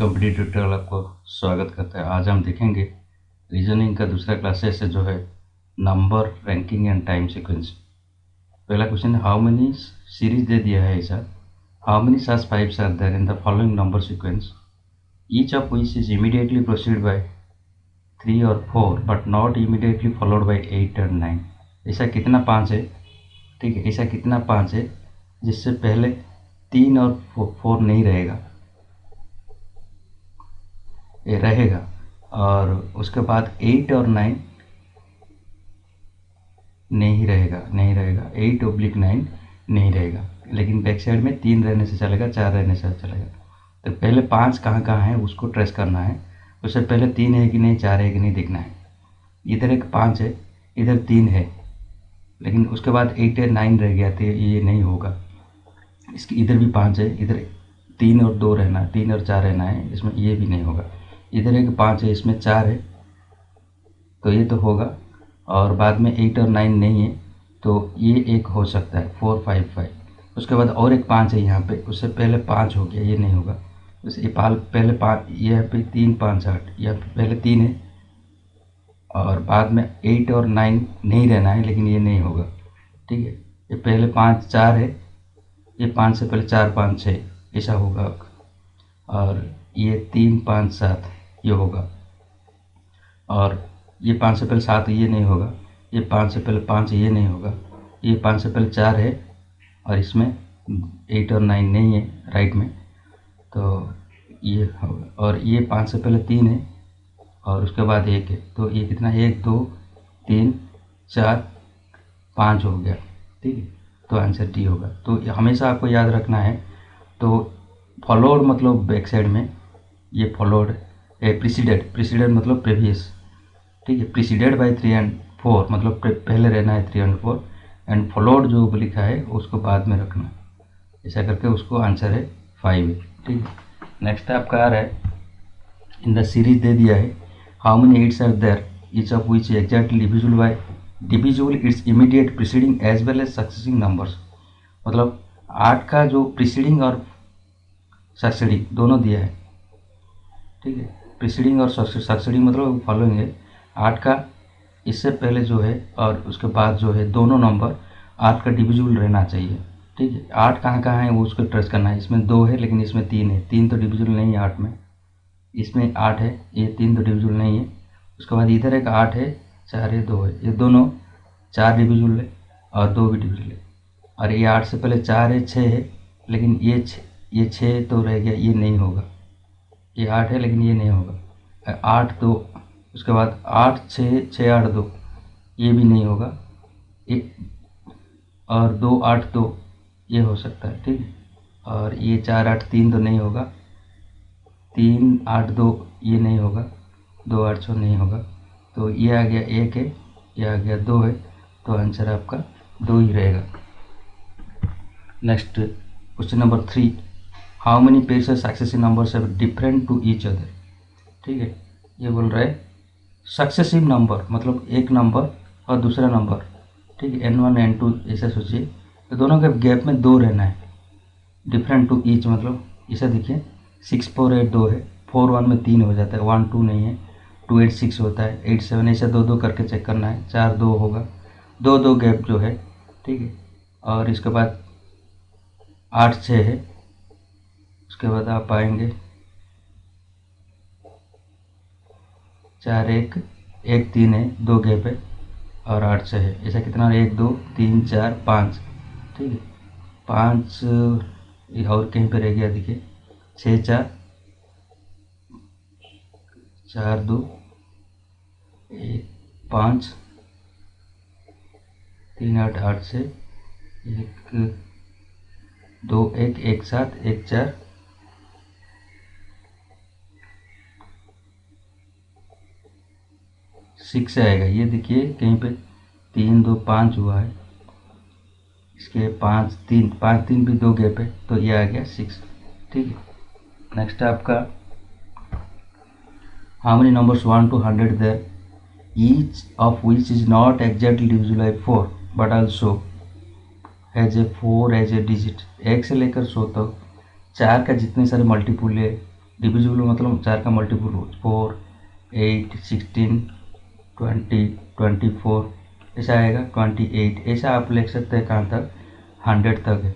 Competitive tutorial आपको स्वागत करता है। आज हम देखेंगे रीजनिंग का दूसरा क्लासेस से जो है number, ranking and time sequence. पहला क्वेश्चन, हाउ मेनी सीरीज दे दिया है ऐसा, how many such pipes are there in the following number sequence, each of which is immediately proceed by 3 और 4 but not immediately followed by 8 और 9। ऐसा कितना 5 है, ठीक है, ऐसा कितना 5 है जिससे पहले 3 और 4 नहीं रहेगा, ये रहेगा, और उसके बाद 8 और 9 नहीं रहेगा 8/9 नहीं रहेगा, लेकिन बैक साइड में 3 रहने से चलेगा, 4 रहने से चलेगा। तो पहले 5 कहाँ कहाँ है उसको ट्रेस करना है। उससे पहले 3 है कि नहीं, 4 है कि नहीं देखना है। इधर एक 5 है, इधर 3 है, लेकिन उसके बाद 8 या 9 रह गया तो ये नहीं होगा। इसकी इधर भी 5 है, इधर 3 और 2 रहना, 3 और 4 रहना है, इसमें ये भी नहीं होगा। इधर एक 5 है, इसमें 4 है, तो ये तो होगा, और बाद में 8 और 9 नहीं है, तो ये एक हो सकता है 4, 5, 5। उसके बाद और एक 5 है यहाँ पे, उससे पहले 5 हो गया, ये नहीं होगा। उससे पहले 5, यहाँ पे 3, 5, 8, यहाँ पे पहले 3 है, और बाद में 8 और 9 नहीं रहना है, लेकिन ये नहीं होगा, ठीक है। ये पहले 5, 4 है, ये 5 से पहले 4, 5, 6 ऐसा होगा, और ये 3, 5, 7 ये होगा, और ये 5 से पहले 7 ये नहीं होगा, ये 5 से पहले 5 ये नहीं होगा, ये 5 से पहले 4 है, और इसमें 8 और 9 नहीं है राइट में, तो ये होगा, और ये 5 से पहले 3 है, और उसके बाद 1 है, तो ये कितना, 1, 2, 3, 4, 5 हो गया, ठीक है। तो आंसर डी होगा। तो हमेशा आपको याद रखना है, तो फॉलोड मतलब बैक साइड में, ये फॉलोड है, प्रीसीडेड मतलब प्रीवियस, ठीक है। प्रीसीडेड बाय 3 एंड 4 मतलब पहले रहना है 3 एंड 4, एंड फॉलोड जो लिखा है उसको बाद में रखना, ऐसा करके उसको आंसर है 5 है, ठीक है। नेक्स्ट आपका आ रहा है, इन द सीरीज दे दिया है, how many 8s are there, each of which exactly divisible its immediate preceding as well as succeeding numbers. मतलब 8 का जो प्रीसीडिंग और सक्सेडिंग दोनों दिया है, ठीक है। प्रीसीडिंग और सक्सेडिंग मतलब फॉलोइंग है, 8 का इससे पहले जो है और उसके बाद जो है दोनों नंबर 8 का डिविजिबल रहना चाहिए, ठीक है। 8 कहाँ कहाँ है वो उसको ट्रेस करना है। इसमें 2 है, लेकिन इसमें 3 है, 3 तो डिविजिबल नहीं है 8 में, इसमें 8 है, ये 3 तो डिविजिबल नहीं है। उसके बाद इधर एक 8 है, 4 है, 2 है, ये दोनों 4 डिविजिबल है और 2 भी डिविजिबल है। और ये 8 से पहले 4 है, 6 है, लेकिन ये 6 तो रह गया, ये नहीं होगा। ये 8 है, लेकिन ये नहीं होगा। 8, 2, उसके बाद 8, 6, 6, 8, 2 ये भी नहीं होगा, ये, और 2, 8, 2 ये हो सकता है, ठीक है। और ये 4, 8, 3 तो नहीं होगा, 3, 8, 2 ये नहीं होगा, 2, 8, 6 नहीं होगा, तो ये आ गया 1 है, ये आ गया 2 है, तो आंसर आपका 2 ही रहेगा। Next question number 3, how many pairs of successive numbers are different to each other, ठीक है। ये बोल रहा है सक्सेसिव नंबर मतलब एक नंबर और दूसरा नंबर, ठीक है, n1 n2 ऐसा सोचिए, तो दोनों के गैप में 2 रहना है। डिफरेंट टू ईच मतलब ऐसा देखिए, 6, 4, 8 2 है, 4, 1 में 3 हो जाता है, 1, 2 नहीं है, 2, 8, 6 होता है, 8, 7 ऐसा 2, 2 करके चेक करना है, 4, 2 होगा, 2, 2 गैप जो है, ठीक है। और इसके बाद 8, 6 है, उसके बाद आप पाएंगे 4, 1, 1, 3 है, 2 गैप है, और 8 6 है, ऐसा कितना, 1, 2, 3, 4, 5, ठीक है। 5 और कहीं पे रह गया देखिए, 6, 4, 4, 2, 1, 5, 3, 8, 8 से 1, 2, 1, 1, 7, 1, 4, 6 आएगा। ये देखिए कहीं पे 3, 2, 5 हुआ है, इसके 5, 3, 5, 3 भी 2 गैप है, तो ये आ गया 6, ठीक है। नेक्स्ट आपका, how many numbers 1 to 100 there, each of which is not exactly divisible by 4 but also has a 4 as a digit. 1 से लेकर 100 तक 4 का जितने सारे मल्टीपुल है डिविजिबल मतलब 4 का मल्टीपल 4, 8, 16, 20, 24 ऐसा आएगा, 28 ऐसा आप लिख सकते हैं कहाँ तक, 100 तक है।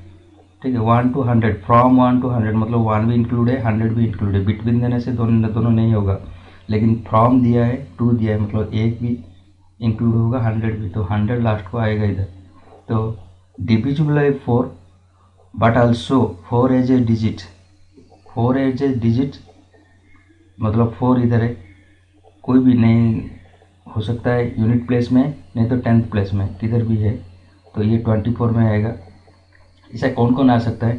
ठीक है, 1 to 100, फ्रॉम 1 to 100 मतलब 1 भी इंक्लूड है, 100 भी इंक्लूड है। बिटवीन देने से दोनों नहीं होगा, लेकिन फ्रॉम दिया है, टू दिया है, मतलब एक भी इंक्लूड होगा, 100 भी, तो 100 लास्ट को आएगा इधर। तो डिविजिबल है 4, but also 4 as a digit, 4 as a digit मतलब 4 इधर है, कोई भी नहीं हो सकता है यूनिट प्लेस में, नहीं तो 10th प्लेस में, किधर भी है, तो ये 24 में आएगा। ऐसा कौन कौन आ सकता है,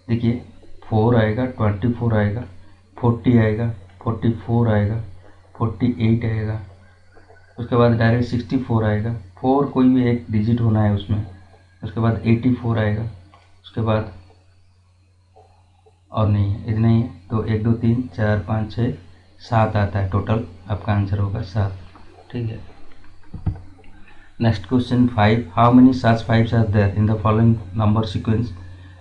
देखिए 4 आएगा, 24 आएगा, 40 आएगा, 44 आएगा, 48 आएगा, उसके बाद डायरेक्ट 64 आएगा, 4 कोई भी एक डिजिट होना है उसमें, उसके बाद 84 आएगा, उसके बाद और नहीं है, इतना ही है। तो 1 2 3 4 5 6 7 आता है, टोटल आपका आंसर होगा 7। ठीक है, next question 5, how many such 5s are there in the following number sequence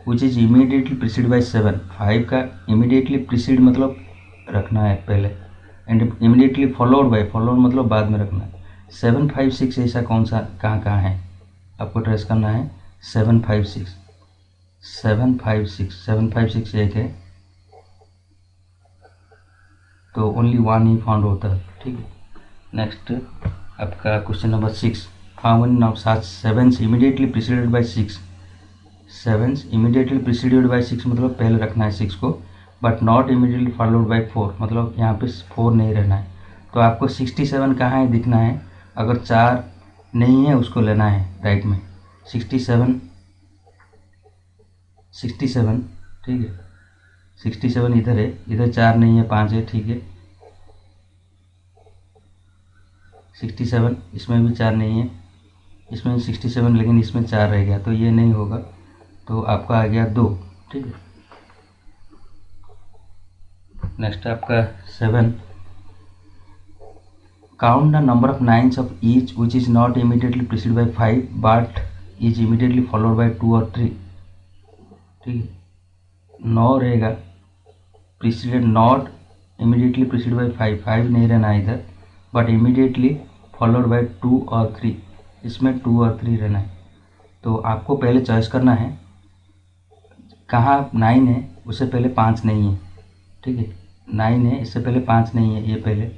which is immediately precede by 7। 5 का इमीडिएटली प्रीसीड मतलब रखना है पहले, and immediately followed by, followed मतलब बाद में रखना है। 7 5 6 ऐसा कौन सा कहाँ कहाँ है आपको ट्रेस करना है, 7 5 6, 7 5 6, 7 5 6 एक है, तो ओनली 1 ही फाउंड होता है। ठीक है, नेक्स्ट आपका question number 6, how many now such 7s immediately preceded by 6। 7s immediately preceded by 6 मतलब पहले रखना है 6 को, but not immediately followed by 4 मतलब यहाँ पे 4 नहीं रहना है। तो आपको 67 कहाँ है दिखना है, अगर 4 नहीं है उसको लेना है राइट में, 67 67, ठीक है, 67 इधर है, इधर 4 नहीं है, 5 है, ठीक है, 67 इसमें भी 4 नहीं है, इसमें 67 लेकिन इसमें 4 रह गया, तो ये नहीं होगा, तो आपका आ गया 2। ठीक है, नेक्स्ट आपका 7, count the number of nines of each which is not immediately precede by 5 but is immediately followed by 2 और 3। ठीक है, 9 रहेगा, preceded not immediately precede by 5, 5 नहीं रहना है इधर, बट इमीडिएटली फॉलोड बाय 2 और 3, इसमें 2 और 3 रहना है। तो आपको पहले चॉइस करना है कहाँ 9 है, उससे पहले 5 नहीं है। ठीक है, 9 है, इससे पहले 5 नहीं है, ये पहले,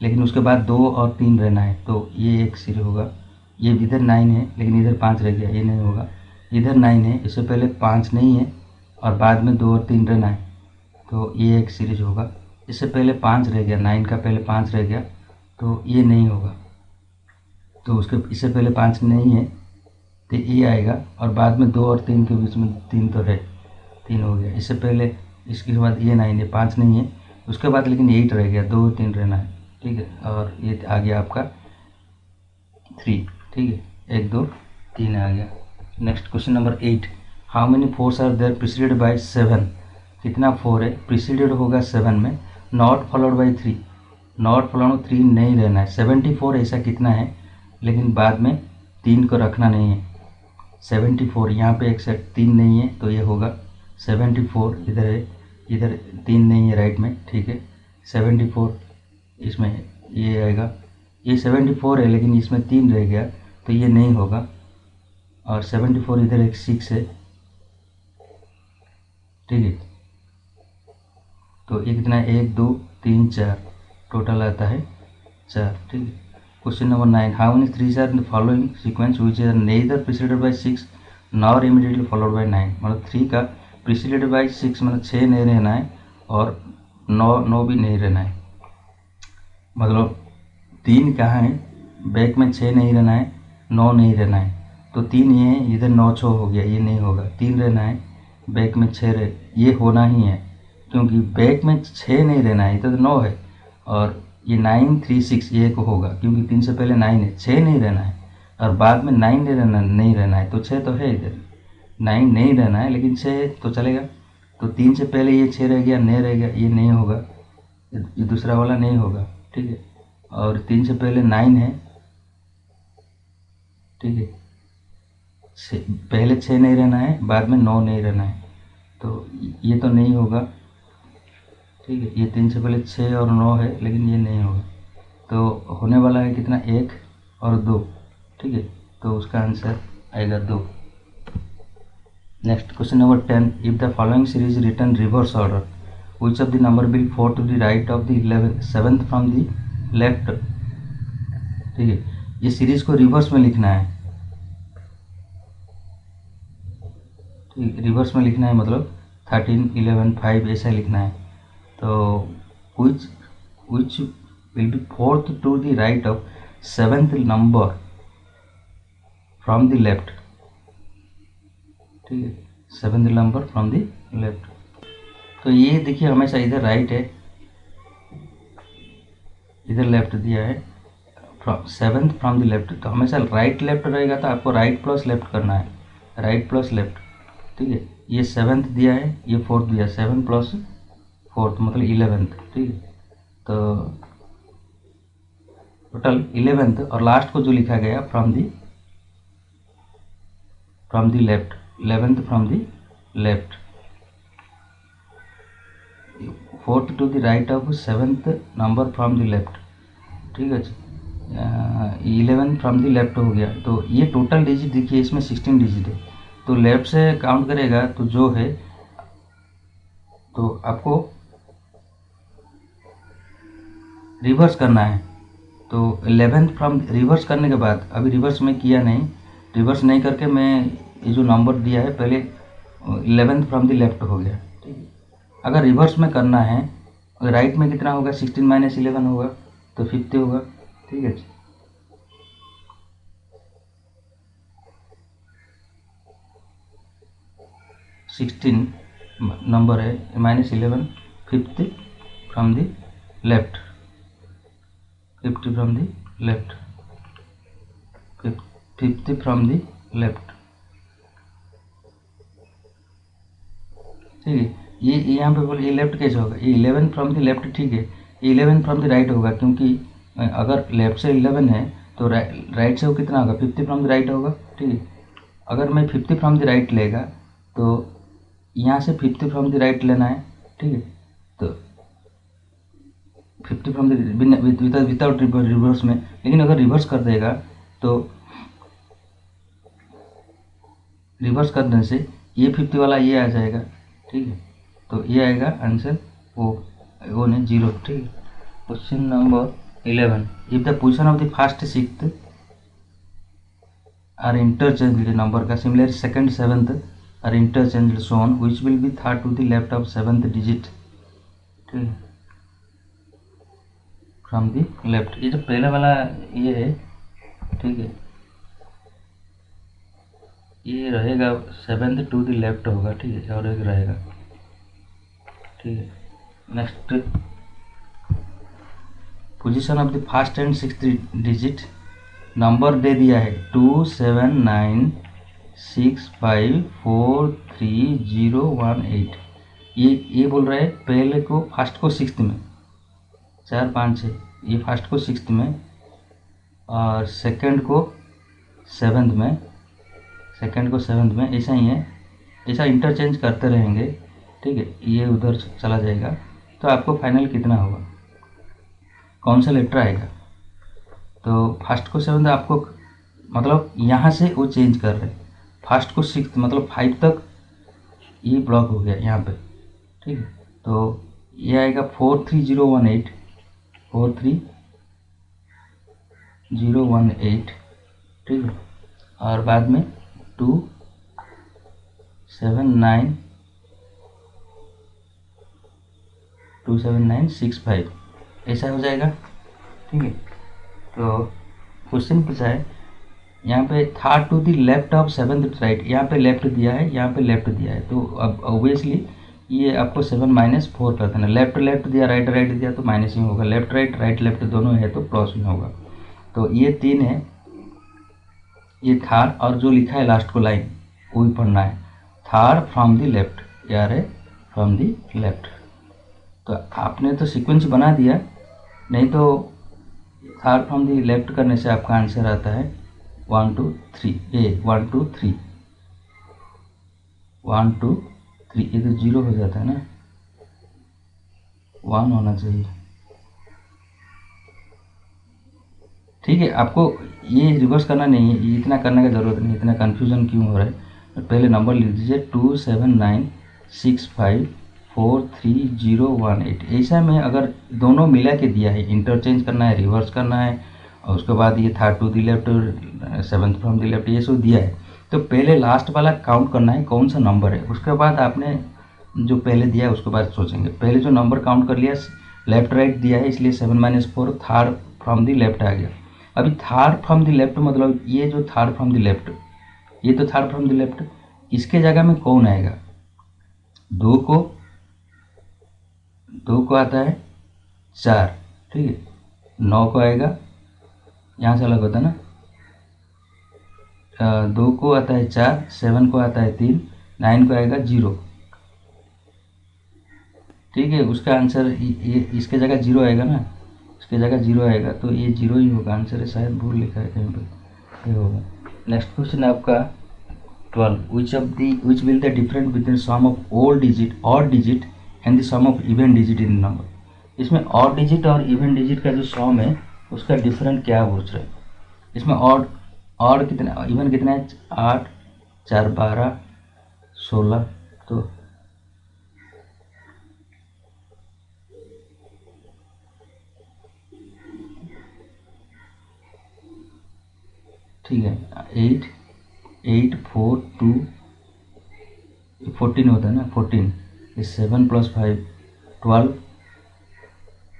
लेकिन उसके बाद 2 और 3 रहना है, तो ये एक सीरीज होगा। ये इधर 9 है लेकिन इधर 5 रह गया, ये नहीं होगा। इधर 9 है, इससे पहले 5 नहीं है और बाद में 2 और 3 रहना है, तो ये एक सीरीज होगा। इससे पहले 5 रह गया, 9 का पहले 5 रह गया, तो ये नहीं होगा। तो उसके इससे पहले 5 नहीं है तो ये आएगा, और बाद में 2 और 3 के बीच में 3 तो है, 3 हो गया। इससे पहले इसके बाद ये 9 है, 5 नहीं है, उसके बाद लेकिन 8 रह गया, 2 और 3 रहना है। ठीक है, और ये आ गया आपका 3। ठीक है, 1 2 3 आ गया। Next question number 8, how many 4s are there preceded by 7। कितना 4 है, प्रीसीडेड होगा 7 में, not followed by 3, not followed 3 नहीं रहना है। 74 ऐसा कितना है, लेकिन बाद में 3 को रखना नहीं है। 74 यहाँ पे एक सेट 3 नहीं है, तो ये होगा 74 इधर है, इधर 3 नहीं है राइट में। ठीक है, 74 इसमें ये आएगा, ये 74 है लेकिन इसमें 3 रह गया, तो ये नहीं होगा। और 74 इधर एक 6 है। ठीक है, तो ये कितना है, 1 2 3 4, टोटल आता है 4। ठीक है, question number 9, how many 3s are in the following sequence which are neither preceded by 6 nor immediately followed by 9। मतलब 3 का प्रीसीडेड बाय 6 मतलब 6 नहीं रहना है और 9 भी नहीं रहना है। मतलब 3 कहाँ है, बैक में 6 नहीं रहना है, 9 नहीं रहना है, तो 3 ये है, इधर 9 6 हो गया, ये नहीं होगा। 3 रहना है, बैक में 6 रह, ये होना ही है, क्योंकि बैक में 6 नहीं रहना है, इधर 9 है, और ये 9 3 6 ये को होगा, क्योंकि 3 से पहले 9 है, 6 नहीं रहना है, और बाद में 9 नहीं रहना है, तो 6 तो है इधर, 9 नहीं रहना है लेकिन 6 तो चलेगा। तो 3 से पहले ये 6 रह गया, नहीं रह गया, ये नहीं होगा, ये दूसरा वाला नहीं होगा। ठीक है, और 3 से पहले 9 है। ठीक है, पहले 6 नहीं रहना है, बाद में 9 नहीं रहना है, तो ये तो नहीं होगा। ठीक है। ये 3 से पहले 6 और 9 है, लेकिन ये नहीं होगा, तो होने वाला है कितना, 1 और 2। ठीक है, तो उसका आंसर आएगा 2। Next question number 10, if the following series return reverse order which of the number will fall to the right of the 7th from the left। ठीक है, ये सीरीज को रिवर्स में लिखना है। ठीक, रिवर्स में लिखना है मतलब 13, 11, 5 ऐसा लिखना है। तो which will be fourth to the right of 7th number from the left। ठीक है, 7th number from the left. तो ये देखिए हमेशा इधर राइट है, इधर लेफ्ट दिया है, 7th फ्रॉम द लेफ्ट, तो हमेशा राइट लेफ्ट रहेगा, तो आपको राइट प्लस लेफ्ट करना है, राइट प्लस लेफ्ट। ठीक है, ये 7th दिया है, ये 4th दिया, 7 प्लस 4th मतलब 11th। ठीक है, तो टोटल 11th, और लास्ट को जो लिखा गया from the left, 11th from the left, 4th to the right of 7th number from the left. ठीक है, 11 फ्रॉम द लेफ्ट हो गया। तो ये टोटल डिजिट देखिए, इसमें 16 डिजिट है, तो लेफ्ट से काउंट करेगा तो जो है, तो आपको रिवर्स करना है। तो 11th फ्रॉम रिवर्स करने के बाद, अभी रिवर्स में किया नहीं, रिवर्स नहीं करके मैं ये जो नंबर दिया है पहले 11th फ्रॉम द लेफ्ट हो गया। ठीक है, अगर रिवर्स में करना है, राइट में कितना होगा, 16 माइनस 11 होगा, तो 50 होगा। ठीक है, 16 नंबर है, minus 11, 50 from the left, 50 from the left, 50 from the left. ठीक है, ये यहाँ पे बोले ये लेफ्ट कैसे होगा, ये 11 फ्रॉम द लेफ्ट। ठीक है, ये 11 फ्रॉम द राइट होगा, क्योंकि अगर लेफ्ट से 11 है तो राइट से वो कितना होगा, 50 फ्रॉम द राइट होगा। ठीक है, अगर मैं 50 फ्रॉम द राइट लेगा, तो यहाँ से 50 फ्रॉम द राइट लेना है। ठीक है, तो 50 फ्रॉम द विदाउट रिवर्स में, लेकिन अगर रिवर्स कर देगा तो रिवर्स करने से ये 50 वाला ये आ जाएगा। ठीक है, तो ये आएगा आंसर वो नहीं 0। ठीक है, question number 11, if the position of the first 6th are interchange number का, similar 2nd 7th are interchange son which will be third to the left of 7th digit. ठीक है, फ्रॉम द लेफ्ट, ये जो पहले वाला ये है। ठीक है, ये रहेगा 7th टू द लेफ्ट होगा। ठीक है, और एक रहेगा। ठीक है, next position of the first and 6th digit, number दे दिया है 2 7 9 6 5 4 3 0 1 8। ये बोल रहा है पहले को फर्स्ट को 6th में, 4 5 6, ये फर्स्ट को 6th में, और सेकंड को 7th में, सेकंड को 7th में, ऐसा ही है, ऐसा इंटरचेंज करते रहेंगे। ठीक है, ये उधर चला जाएगा, तो आपको फाइनल कितना होगा, कौन सा लेटर आएगा। तो फर्स्ट को 7th आपको मतलब यहाँ से वो चेंज कर रहे हैं, फर्स्ट को 6th मतलब 5 तक ये ब्लॉक हो गया यहाँ पे। ठीक है, तो ये आएगा 43018, 43018। ठीक है, और बाद में 2 7 9 2 7 9 6 5 ऐसा हो जाएगा। ठीक है, तो क्वेश्चन पूछा है यहाँ पे third to the left of 7th right, यहाँ पे लेफ्ट दिया है, यहाँ पे लेफ्ट दिया है, तो अब ऑब्वियसली ये आपको 7 माइनस 4 कर देना, लेफ्ट लेफ्ट दिया, राइट राइट दिया तो माइनस ही होगा, लेफ्ट राइट राइट लेफ्ट दोनों है तो प्लस ही होगा। तो ये 3 है, ये थर्ड, और जो लिखा है लास्ट को लाइन वही पढ़ना है, थर्ड फ्रॉम द लेफ्ट, यार है फ्रॉम द लेफ्ट। तो आपने तो सीक्वेंस बना दिया, नहीं तो थर्ड फ्रॉम द लेफ्ट करने से आपका आंसर आता है 1 2 3, 1 2 3, 1 2 3, ये तो 0 हो जाता है ना, 1 होना चाहिए। ठीक है, आपको ये रिवर्स करना नहीं है, ये इतना करने का ज़रूरत नहीं, इतना कन्फ्यूज़न क्यों हो रहा है। पहले नंबर लिख दीजिए 279654301 ऐसा में अगर दोनों मिला के दिया है, इंटरचेंज करना है, रिवर्स करना है, और उसके बाद ये third to the left, seventh from the left, ये सब दिया है, तो पहले लास्ट वाला काउंट करना है कौन सा नंबर है, उसके बाद आपने जो पहले दिया है उसके बाद सोचेंगे। पहले जो नंबर काउंट कर लिया, लेफ्ट राइट दिया है, इसलिए 7 - 4 थर्ड फ्रॉम द लेफ्ट आ गया। अभी थर्ड फ्रॉम द लेफ्ट मतलब ये जो थर्ड फ्रॉम द लेफ्ट, ये तो थर्ड फ्रॉम द लेफ्ट, इसके जगह में कौन आएगा? दो को आता है 4, ठीक है, 9 को आएगा, यहाँ से अलग होता है ना, 2 को आता है 4, 7 को आता है 3, 9 को आएगा 0, ठीक है। उसका आंसर ये इसके जगह 0 आएगा ना, इसके जगह 0 आएगा, तो ये 0 ही होगा। आंसर है, शायद भूल लिखा है कहीं पर, ये होगा। नेक्स्ट क्वेश्चन है आपका 12, which will the difference between sum of all digit odd digit and the sum of even digit in number। इसमें ऑड डिजिट और इवन डिजिट का जो सम है उसका डिफरेंट क्या पूछ रहे हैं। इसमें ऑड कितना, इवन कितना है, 8 4 12 16, तो ठीक है, 8 8 4 2 14 होता है ना, 14, ये 7 + 5 12,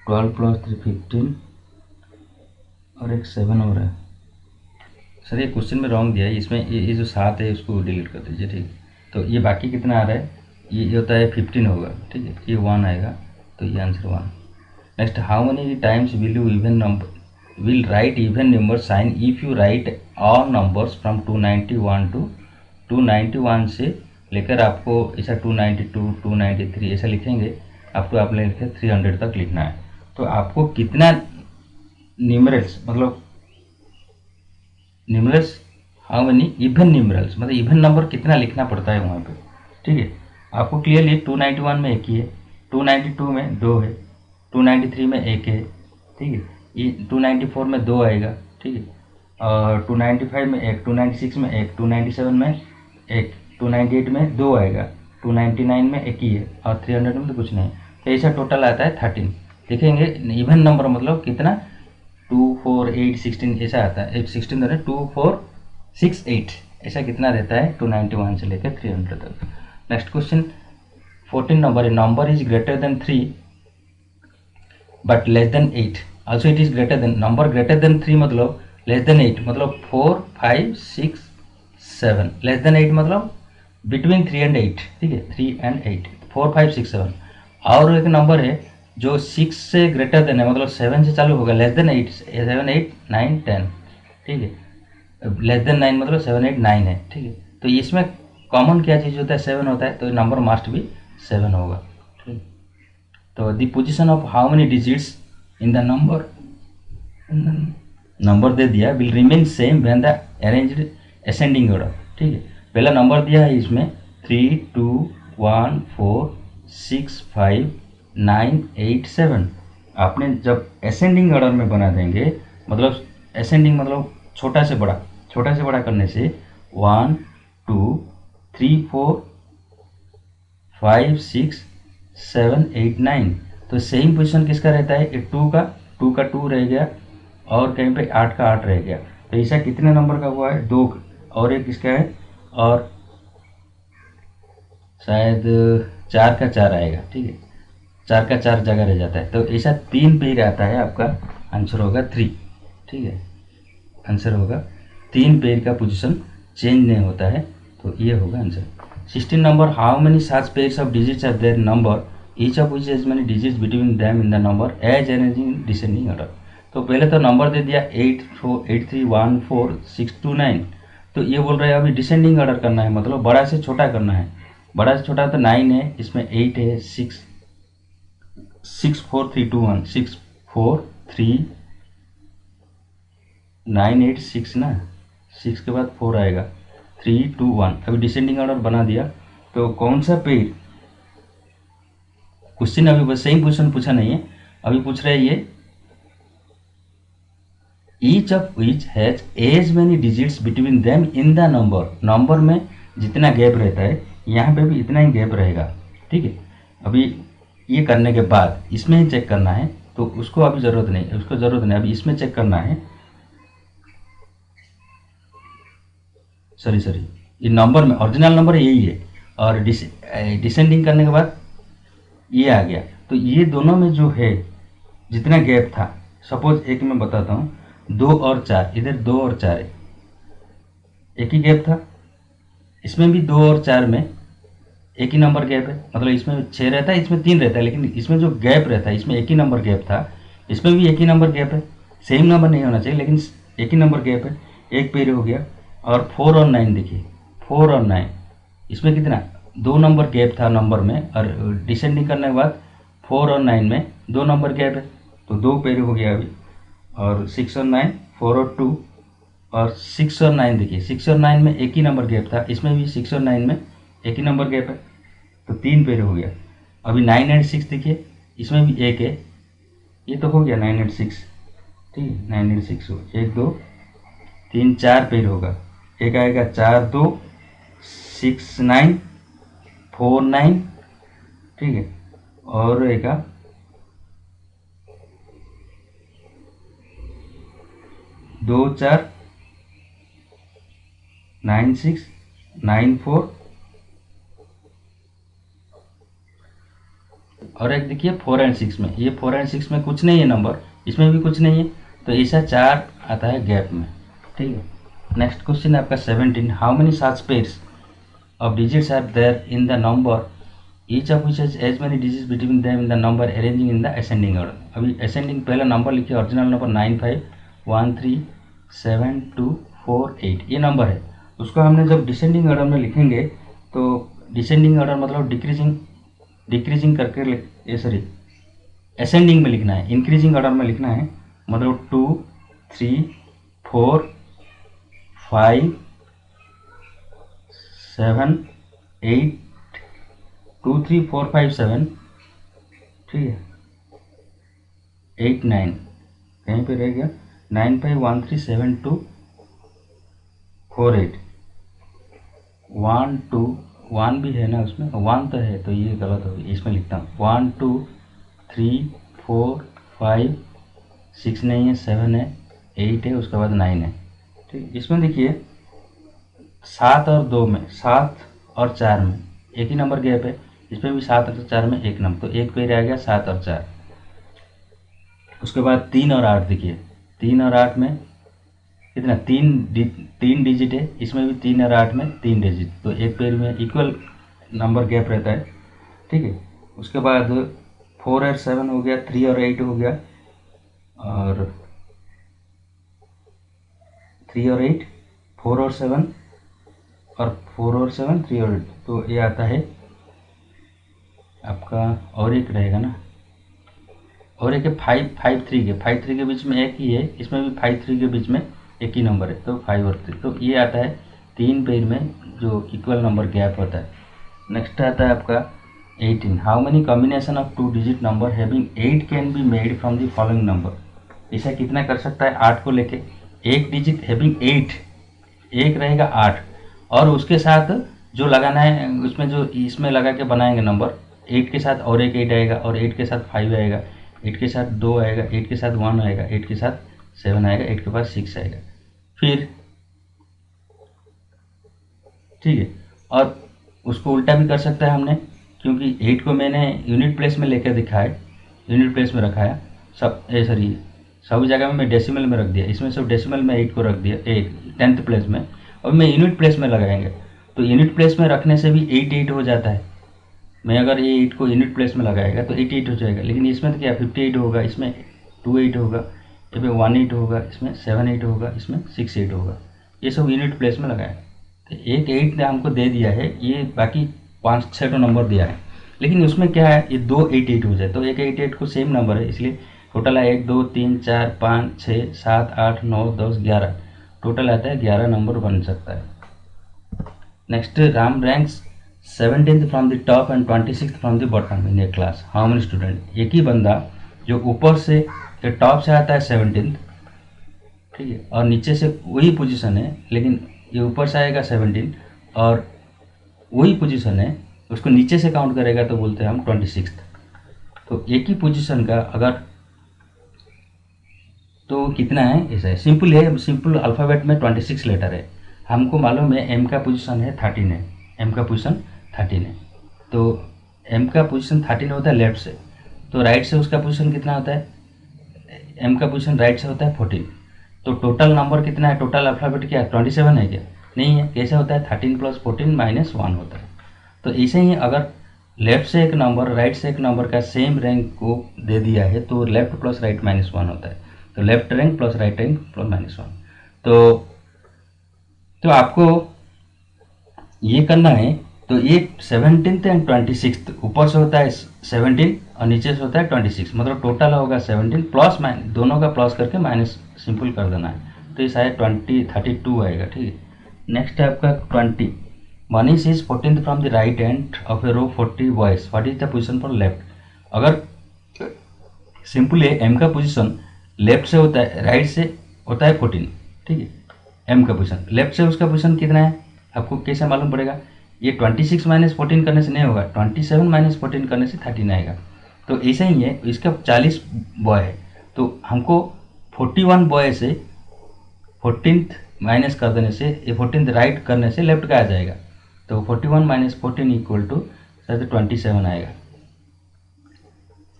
12 + 3 15, और एक 7 हो रहा है। सर ये क्वेश्चन में रॉन्ग दिया है, इसमें ये जो 7 है इसको डिलीट कर दीजिए, ठीक है। तो ये बाकी कितना आ रहा है, ये होता है 15 होगा, ठीक है, ये 1 आएगा, तो ये answer 1। Next, how many times will write even number sign if you write all numbers from 291 to 291 से लेकर आपको ऐसा 292 293 ऐसा लिखेंगे, आपको आपने लिखे 300 तक लिखना है। तो आपको कितना न्यूमरल्स, मतलब numerals, how many even numerals, मतलब इवन नंबर कितना लिखना पड़ता है वहाँ पे, ठीक है। आपको क्लियरली 291 में एक ही है, 292 में 2 है, 293 में एक है, ठीक है, ये 294 में 2 आएगा, ठीक है, और 295 में एक, 296 में एक, 297 में एक, 298 में 2 आएगा, 299 में एक ही है, और 300 में तो कुछ नहीं। तो ऐसा टोटल आता है 13। देखेंगे इवन नंबर मतलब कितना, 2 4 8 16 ऐसा आता है, 16 2 4 6 8 ऐसा कितना रहता है 291 से लेकर 300 तक। Next question 14 number, number is greater than 3 but less than 8, also it is greater than, number greater than 3 मतलब लेस देन 8 मतलब 4 5 6 7, लेस देन 8 मतलब बिटवीन 3 and 8, ठीक है, 3 and 8, 4 5 6 7। और एक नंबर है जो 6 से ग्रेटर देन है, मतलब 7 से चालू होगा, लेस देन 8 7 8 9 10, ठीक है, लेस देन 9 मतलब 7 8 9 है, ठीक है। तो इसमें कॉमन क्या चीज़ होता है, 7 होता है, तो नंबर मस्ट भी 7 होगा, ठीक। तो the position of how many digits in the number दे दिया will remain same when the arranged ascending order, ठीक है। पहला नंबर दिया है इसमें 3 2 1 4 6 5 9 8 7। आपने जब असेंडिंग ऑर्डर में बना देंगे, मतलब असेंडिंग मतलब छोटा से बड़ा करने से 1 2 3 4 5 6 7 8 9, तो सेम पोजीशन किसका रहता है, 2 का 2 रह गया, और कहीं पे 8 का 8 रह गया। तो ऐसा कितने नंबर का हुआ है, 2, और एक किसका है, और शायद 4 का 4 आएगा, ठीक है, 4 का 4 जगह रह जाता है। तो ऐसा 3 पेज आता है, आपका आंसर होगा 3, ठीक है, आंसर होगा 3 पेज का पोजीशन चेंज नहीं होता है, तो ये होगा answer. 16 number, how many such pairs of digits are there number each of which as many digits between them in the number as arranging descending order. तो पहले तो नंबर दे दिया 8 4 8 3 1 4 6 2 9, तो ये बोल रहे हैं अभी डिसेंडिंग ऑर्डर करना है, मतलब बड़ा से छोटा करना है। बड़ा से छोटा तो 9 है, इसमें 8 है, 6 4 3 2 1 6 4 3 9 8 6 ना, 6 के बाद 4 आएगा, 3 2 1। अभी डिसेंडिंग ऑर्डर बना दिया, तो कौन सा पेड़ क्वेश्चन अभी बस सेम क्वेश्चन पूछा नहीं है, अभी पूछ रहे हैं ये each of which has as many digits between them in the number. Number में जितना गैप रहता है यहाँ पे भी इतना ही गैप रहेगा। ठीक है, अभी ये करने के बाद इसमें ही चेक करना है, तो उसको अभी ज़रूरत नहीं, उसको ज़रूरत नहीं, अभी इसमें चेक करना है। सॉरी ये नंबर में ओरिजिनल नंबर यही है, और डिसेंडिंग करने के बाद ये आ गया, तो ये दोनों में जो है जितना गैप था, सपोज एक मैं बताता हूँ, 2 और 4, इधर 2 और 4 है, एक ही गैप था। इसमें भी 2 और 4 में एक ही नंबर गैप है, मतलब इसमें 6 रहता है, इसमें 3 रहता है, लेकिन इसमें जो गैप रहता है इसमें एक ही नंबर गैप था, इसमें भी एक ही नंबर गैप है। सेम नंबर नहीं होना चाहिए, लेकिन एक ही नंबर गैप है, एक पेयर हो गया। और 4 और 9 देखिए, 4 और 9 इसमें कितना 2 नंबर गैप था नंबर में, और डिसेंडिंग करने के बाद 4 और 9 में 2 नंबर गैप है, तो 2 पेयर हो गया अभी। और 6 और 9, 4 और 2, और 6 और 9 देखिए, 6 और 9 में एक ही नंबर गैप था, इसमें भी 6 और 9 में एक ही नंबर गैप है, तो 3 पेयर हो गया। अभी 9 एंड 6 देखिए, इसमें भी एक है, ये तो हो गया 9 एंड 6। ठीक है, 9 एंड 6 हो, 1 2 3 4 पेयर होगा, एक आएगा 4 2 6 9 4 9। ठीक है, और रहेगा 2 4 9 6 9 4, और एक देखिए 4 एंड 6 में, ये 4 एंड 6 में कुछ नहीं है नंबर, इसमें भी कुछ नहीं है, तो ऐसा 4 आता है गैप में। ठीक है, नेक्स्ट क्वेश्चन है आपका 17, how many such pairs of digits are there in the number each of which has as many digits between them in the number arranging in the ascending order. अभी ascending पहला number लिखिए, original number 9 5 1 3 7 2 4 8, ये number है। उसको हमने जब descending order में लिखेंगे, तो डिसेंडिंग ऑर्डर मतलब डिक्रीजिंग करके ये सॉरी असेंडिंग में लिखना है, इंक्रीजिंग ऑर्डर में लिखना है, मतलब 2 3 4 5 7 8 2 3 4 5 7। ठीक है, 8 9 कहीं पे रह गया, 9 5 1 3 7 2 4 8 1 2 1 भी है ना उसमें, 1 तो है, तो ये गलत होगी, इसमें लिखता हूँ 1 2 3 4 5 6 नहीं है, 7 है, 8 है, उसके बाद 9 है। ठीक, इसमें देखिए 7 और 2 में, 7 और 4 में एक ही नंबर गैप है, इसमें भी 7 और 4 में एक नंबर, तो एक पेयर आ गया 7 और 4। उसके बाद 3 और 8 देखिए, 3 और 8 में कितना 3 डिजिट है, इसमें भी 3 और 8 में 3 डिजिट, तो एक पेयर में इक्वल नंबर गैप रहता है। ठीक है, उसके बाद 4 और 7 हो गया, 3 और 8 हो गया, और 3 और 8 4 और 7, और 4 और 7 3 और 8, तो ये आता है आपका, और एक रहेगा ना, और एक है 5 5 3 के, 5 3 के बीच में एक ही है, इसमें भी 5 3 के बीच में एक ही नंबर है, तो 5 और 3, तो ये आता है 3 पेयर में जो इक्वल नंबर गैप होता है। नेक्स्ट आता है आपका 18, how many combination of 2 digit number having 8 can be made from the following number. ऐसा कितना कर सकता है 8 को लेके, एक डिजिट हैविंग 8, एक रहेगा 8, और उसके साथ जो लगाना है उसमें जो इसमें लगा के बनाएंगे नंबर, 8 के साथ और एक 8 आएगा, और 8 के साथ 5 आएगा, 8 के साथ 2 आएगा, 8 के साथ 1 आएगा, 8 के साथ 7 आएगा, 8 के बाद 6 आएगा, फिर ठीक है। और उसको उल्टा भी कर सकता है हमने, क्योंकि 8 को मैंने यूनिट प्लेस में लेकर दिखा है, यूनिट प्लेस में रखा है, सॉरी सभी जगह में मैं डेसिमल में रख दिया, इसमें सब डेसिमल में 8 को रख दिया, 8 10th प्लेस में, और मैं यूनिट प्लेस में लगाएंगे, तो यूनिट प्लेस में रखने से भी 8 8 हो जाता है। मैं अगर ये 8 को यूनिट प्लेस में लगाएगा तो 8 8 हो जाएगा, लेकिन इसमें तो क्या 58 होगा, इसमें 2 8 होगा, इसमें 1 8 होगा, इसमें 7 8 होगा, इसमें 6 8 होगा, ये सब यूनिट प्लेस में लगाएगा। तो एक 8 ने हमको दे दिया है, ये बाकी 5 6 नंबर दिया है, लेकिन उसमें क्या है ये 2 8 8 हो जाए, तो एक 8 8 को सेम नंबर है, इसलिए टोटल है 1 2 3 4 5 6 7 8 9 10 11, टोटल आता है 11 नंबर बन सकता है। Next Ram ranks 17th from the top and 26th from the bottom in a class, how many student. एक ही बंदा जो ऊपर से टॉप से आता है 17th, ठीक है, और नीचे से वही पोजीशन है, लेकिन ये ऊपर से आएगा 17 और वही पोजीशन है, उसको नीचे से काउंट करेगा तो बोलते हैं हम 26th। तो एक ही पोजीशन का अगर तो कितना है, ऐसा है, सिंपल है, सिंपल अल्फ़ाबेट में 26 लेटर है। हमको मालूम है एम का पोजीशन है 13 है, एम का पोजीशन 13 है, तो एम का पोजीशन 13 होता है लेफ्ट से, तो राइट से उसका पोजीशन कितना होता है, एम का पोजीशन राइट से होता है 14। तो टोटल नंबर कितना है, टोटल अल्फ़ाबेट क्या है, 27 है क्या, नहीं है, कैसे होता है, 13 + 14 - 1 होता है। तो ऐसे ही अगर लेफ्ट से एक नंबर राइट से एक नंबर का सेम रैंक को दे दिया है तो लेफ्ट प्लस राइट -1 होता है, तो left rank plus right rank plus -1। तो आपको ये करना है, तो ये 17th एंड 26th ऊपर से होता है 17 और नीचे से होता है 26, मतलब टोटल होगा 17 प्लस माइनस, दोनों का प्लस करके माइनस सिंपल कर देना है, तो ये शायद 32 आएगा, ठीक है। नेक्स्ट है आपका 20, Manish is 14th from the right end of a row 40 boys, what is the position for left. अगर सिंपल है, एम का पोजीशन लेफ्ट से होता है, राइट से होता है 14, ठीक है, एम का पोजीशन लेफ्ट से उसका पोजीशन कितना है आपको कैसे मालूम पड़ेगा, ये 26 - 14 करने से नहीं होगा, 27 - 14 करने से 13 आएगा। तो ऐसा ही है, इसका 40 बॉय है, तो हमको 41 बॉय से 14th माइनस कर देने से, ये 14th राइट करने से लेफ्ट का आ जाएगा, तो 41 - 14 = शायद 27 आएगा,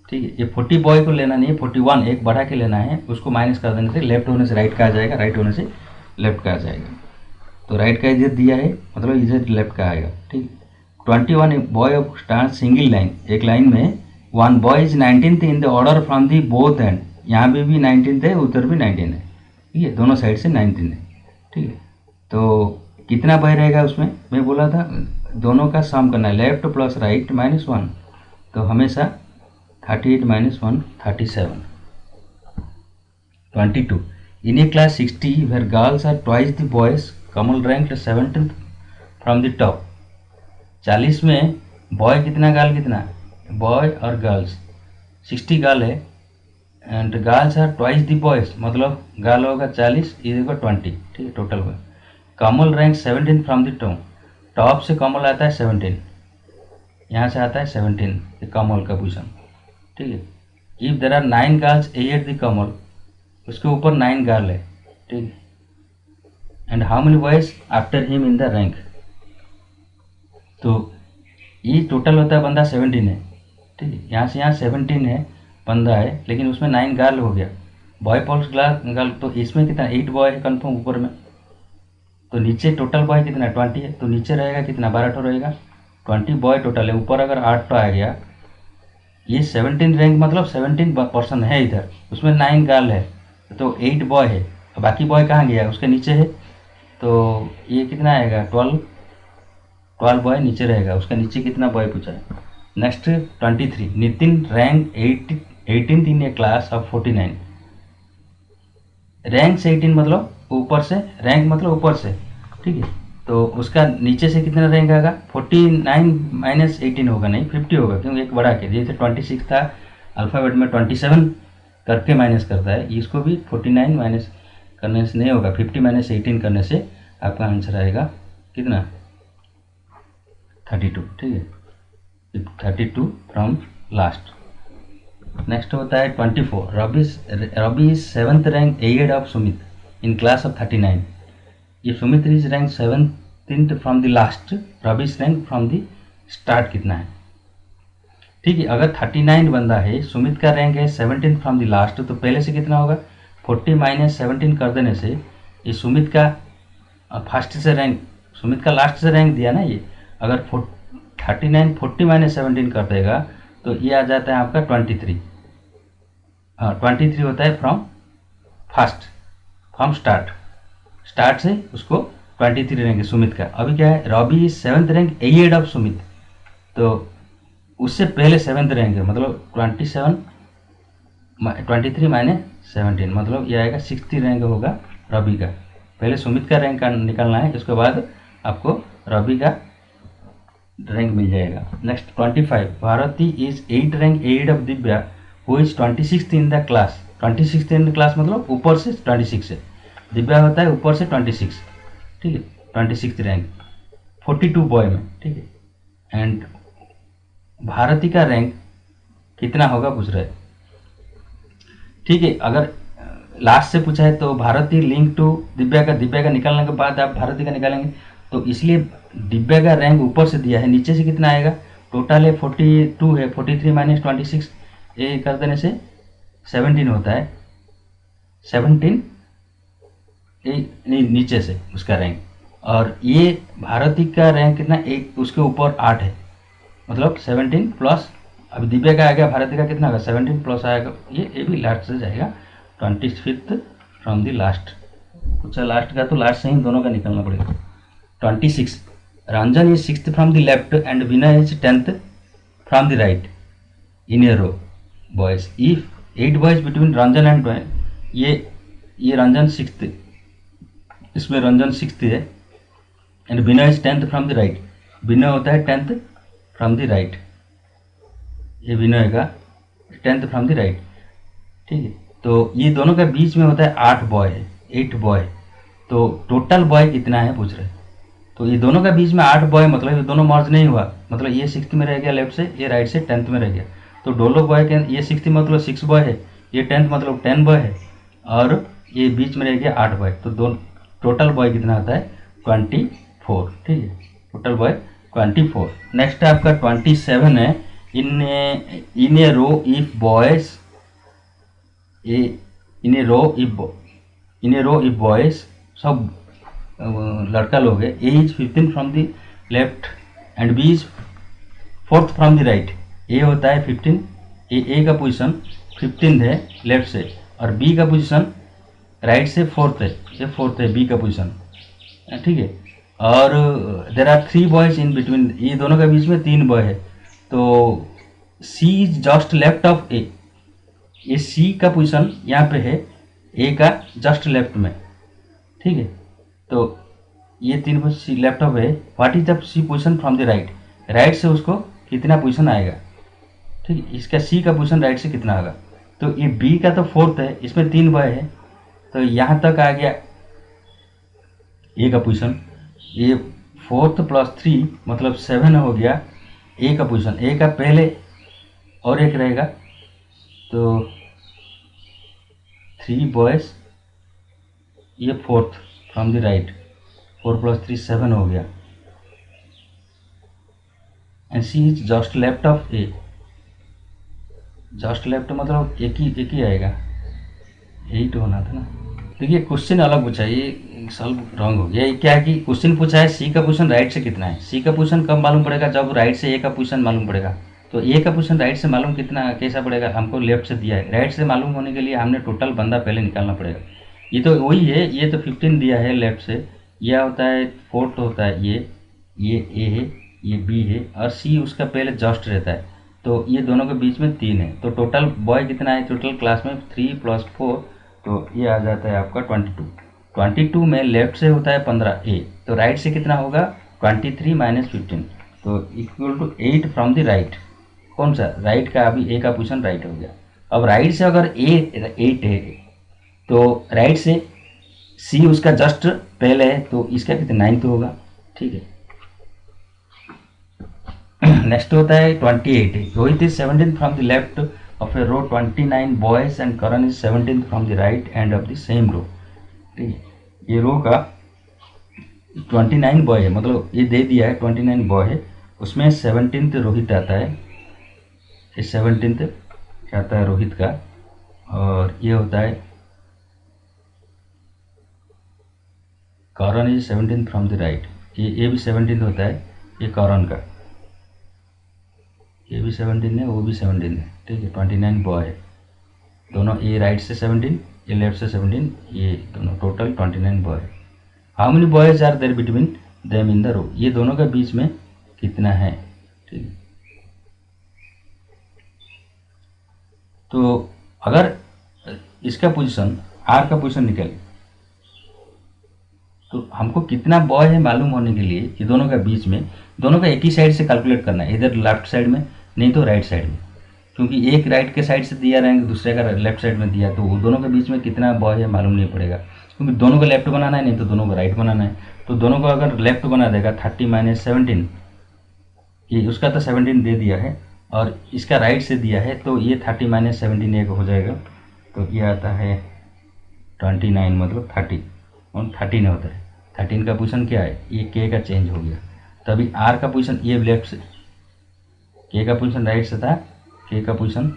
ठीक है। ये 40 बॉय को लेना नहीं है, 41 एक बढ़ा के लेना है, उसको माइनस कर देने से लेफ्ट होने से राइट का आ जाएगा, राइट होने से लेफ्ट का आ जाएगा। तो राइट का इधर दिया है, मतलब इधर लेफ्ट का आएगा, ठीक। 21 boy of start single line, एक लाइन में 1 boy is 19th in the order from the both and, यहाँ पे भी 19th है, उधर भी 19 है, ठीक है, दोनों साइड से 19 है, ठीक है। तो कितना बॉय रहेगा उसमें, मैं बोला था दोनों का सम करना है, लेफ्ट प्लस राइट -1, तो हमेशा 38 - 1 37। 22 in a class 60 where girls are twice the boys, Kamal rank 17th from the top. 40 में बॉय कितना गर्ल कितना, बॉय और गर्ल्स 60 गर्ल है and girls are twice the boys, मतलब गर्ल होगा 40, ये देखो 20, ठीक है, टोटल में। Kamal rank 17th from the top, top से कमल आता है 17, यहाँ से आता है 17 ये कमल का पोजीशन, ठीक है। If there are 9 girls at the Kamal, उसके ऊपर 9 गर्ल है, ठीक है, and how many boys after him in the rank, तो ये टोटल होता है बंदा 17 है, ठीक है, यहाँ से यहाँ 17 है बंदा है, लेकिन उसमें 9 गर्ल हो गया, बॉय प्लस गर्ल, तो इसमें कितना 8 बॉय है कन्फर्म ऊपर में, तो नीचे टोटल बॉय कितना 20 है, तो नीचे रहेगा कितना 12 रहेगा, 20 बॉय टोटल है, ऊपर अगर 8 आ गया, ये 17 रैंक मतलब 17 पर्सन है इधर, उसमें 9 गर्ल है, तो 8 बॉय है, बाकी बॉय कहाँ गया, उसके नीचे है, तो ये कितना आएगा 12 बॉय नीचे रहेगा, उसका नीचे कितना बॉय पूछा है। Next 23 Nitin rank 18th in a class of 49, rank से 18 मतलब ऊपर से, रैंक मतलब ऊपर से, ठीक है, तो उसका नीचे से कितना रैंक आएगा, 49 - 18 होगा, नहीं 50 होगा, क्योंकि एक बढ़ा के, जैसे 26 था अल्फ़ाबेट में 27 करके माइनस करता है, इसको भी 49 माइनस करने से नहीं होगा, 50 - 18 करने से आपका आंसर आएगा कितना 32, ठीक है, 32 फ्रॉम लास्ट। नेक्स्ट होता है 24 Ravi is 7th rank ahead of Sumit in class of 39, ये Sumit is rank 17th from the last, Ravi rank from the start कितना है, ठीक है। अगर 39 बंदा है, सुमित का रैंक है 17th फ्रॉम द लास्ट, तो पहले से कितना होगा 40 - 17 कर देने से ये सुमित का फर्स्ट से रैंक, सुमित का लास्ट से रैंक दिया ना, ये अगर 39 40 - 17 कर देगा तो ये आ जाता है आपका 23, 23 होता है फ्रॉम फर्स्ट, फ्रॉम स्टार्ट से उसको 23 रैंक है सुमित का। अभी क्या है, Ravi is 7th rank ahead of Sumit, तो उससे पहले 7th रैंक है, मतलब 23 - 17 मतलब ये आएगा 60 रैंक होगा रवि का। पहले सुमित का रैंक निकालना है, उसके बाद आपको रवि का रैंक मिल जाएगा। Next 25, Bharti is 8 rank ahead of Divya who is 26th in the class. 26th in the class मतलब ऊपर से 26 है, दिव्या होता है ऊपर से 26, ठीक है, 26th रैंक 42 बॉय में, ठीक है। एंड भारती का रैंक कितना होगा पूछ रहे हैं, ठीक है। अगर लास्ट से पूछा है तो भारती लिंक टू दिव्या का निकालने के बाद आप भारती का निकालेंगे, तो इसलिए दिव्या का रैंक ऊपर से दिया है, नीचे से कितना आएगा, टोटल है 42 है, 43 माइनस 26 ये कर देने से 17 होता है, 17 नीचे से उसका रैंक। और ये भारती का रैंक कितना, एक उसके ऊपर 8 है, मतलब 17 प्लस, अभी दिव्या का आ गया, भारती का कितना होगा 17 प्लस आएगा, ये भी लास्ट से जाएगा, 25th फ्रॉम द लास्ट, कुछ लास्ट का तो लास्ट से ही दोनों का निकलना पड़ेगा। 26, Ranjan is 6th from the left and Vinay is 10th from the right in a row boys, if 8 boys between Ranjan and ये रंजन 6th, इसमें रंजन 6th है, and Vinay is 10th from the right, Vinay होता है 10th फ्रॉम द राइट, ये विनय का 10th from the right, ठीक है। तो ये दोनों के बीच में होता है 8 बॉय है, 8 बॉय, तो टोटल बॉय कितना है पूछ रहे हैं। तो ये दोनों के बीच में 8 बॉय, मतलब ये दोनों मर्ज नहीं हुआ, मतलब ये 6th में रह गया लेफ्ट से, ये राइट से 10th में रह गया, तो दोनों बॉय के ये 6th मतलब 6 बॉय है, ये 10th मतलब 10 बॉय है, और ये बीच में रह गया 8 बॉय, तो दो टोटल बॉय कितना आता है 24, ठीक है, टोटल बॉय 24। नेक्स्ट आपका 27 है, in a row if boys in a row if boys, सब लड़का लोग है, A is 15 from the left and B is 4th from the right, A होता है 15, ए का पोजीशन 15 है लेफ्ट से, और बी का पोजीशन राइट से 4th है, ये 4th है बी का पोजीशन, ठीक है। और there are 3 boys in between, ये दोनों के बीच में 3 बॉय है, तो C is just left of A, ये सी का पोजीशन यहाँ पे है ए का जस्ट लेफ्ट में, ठीक है। तो ये 3 बॉय सी लेफ्ट ऑफ है, what is the C position from the right, right से उसको कितना पोजीशन आएगा, ठीक है, इसका सी का पोजीशन राइट से कितना होगा, तो ये बी का तो 4th है, इसमें 3 बॉय है, तो यहाँ तक आ गया ए का पोजीशन, ये 4th प्लस 3 मतलब 7 हो गया ए का पोजीशन, ए का पहले और एक रहेगा, तो 3 बॉयज, ये 4th from the right, 4 plus 3 7 हो गया, and C is just left of A, just left मतलब एक ही आएगा, 8 होना था ना। देखिए क्वेश्चन अलग पूछा है, ये सॉल्व रॉन्ग हो गया, ये क्या है कि क्वेश्चन पूछा है सी का पोजीशन राइट से कितना है, सी का पोजीशन कब मालूम पड़ेगा, जब राइट से ए का पोजीशन मालूम पड़ेगा, तो ए का पोजीशन राइट से मालूम कितना कैसा पड़ेगा, हमको लेफ्ट से दिया है, राइट से मालूम होने के लिए हमने टोटल बंदा पहले निकालना पड़ेगा, ये तो वही है, ये तो 15 दिया है लेफ्ट से, यह होता है 4th होता है, ये ए है, ये बी है, और सी उसका पहले जस्ट रहता है, तो ये दोनों के बीच में 3 है, तो टोटल बॉय कितना है टोटल क्लास में 3 प्लस 4, तो ये आ जाता है आपका 22, 22 में लेफ्ट से होता है 15 ए, तो राइट से कितना होगा 23 माइनस 15, तो equal to 8 from the right, कौन सा राइट का, अभी ए का पोजीशन राइट हो गया। अब राइट से अगर ए 8 है, तो राइट से सी उसका जस्ट पहले है, तो इसका कितना 9th होगा, ठीक है। नेक्स्ट होता है 28, Rohit is 17 from the left of a row 29 boys and Karan is 17th from the right end of the same row, ठीक है, ये रो का 29 बॉय है, मतलब ये दे दिया है 29 बॉय है, उसमें 17th रोहित आता है, ये 17th आता है रोहित का, और ये होता है Karan is 17th from the right, ये भी 17th होता है, ये करण का, ये भी 17 है, वो भी 17 है, ठीक है, 29 बॉय है, दोनों ये राइट से 17, ये लेफ्ट से 17, ये दोनों total 29 boy. How many boys are there between them in the row, ये दोनों के बीच में कितना है, ठीक है। तो अगर इसका पोजीशन आर का पोजीशन निकले, तो हमको कितना बॉय है मालूम होने के लिए कि दोनों का बीच में, दोनों का एक ही साइड से कैलकुलेट करना है, इधर लेफ्ट साइड में नहीं तो राइट साइड में, क्योंकि एक राइट के साइड से दिया रहेंगे, दूसरे का लेफ्ट साइड में दिया, तो वो दोनों के बीच में कितना बॉय है मालूम नहीं पड़ेगा, क्योंकि दोनों को लेफ्ट बनाना है, नहीं तो दोनों को राइट बनाना है। तो दोनों को अगर लेफ्ट बना देगा 30 माइनस 17, ये उसका तो 17 दे दिया है और इसका राइट से दिया है, तो ये 30 माइनस 17 एक हो जाएगा, तो ये आता है 29, मतलब 30 और 13 होता है। 13 का पोजीशन क्या है, ये के का चेंज हो गया, तो अभी आर का पोजीशन ये लेफ्ट से, के का पोजीशन राइट से था, के का पोजीशन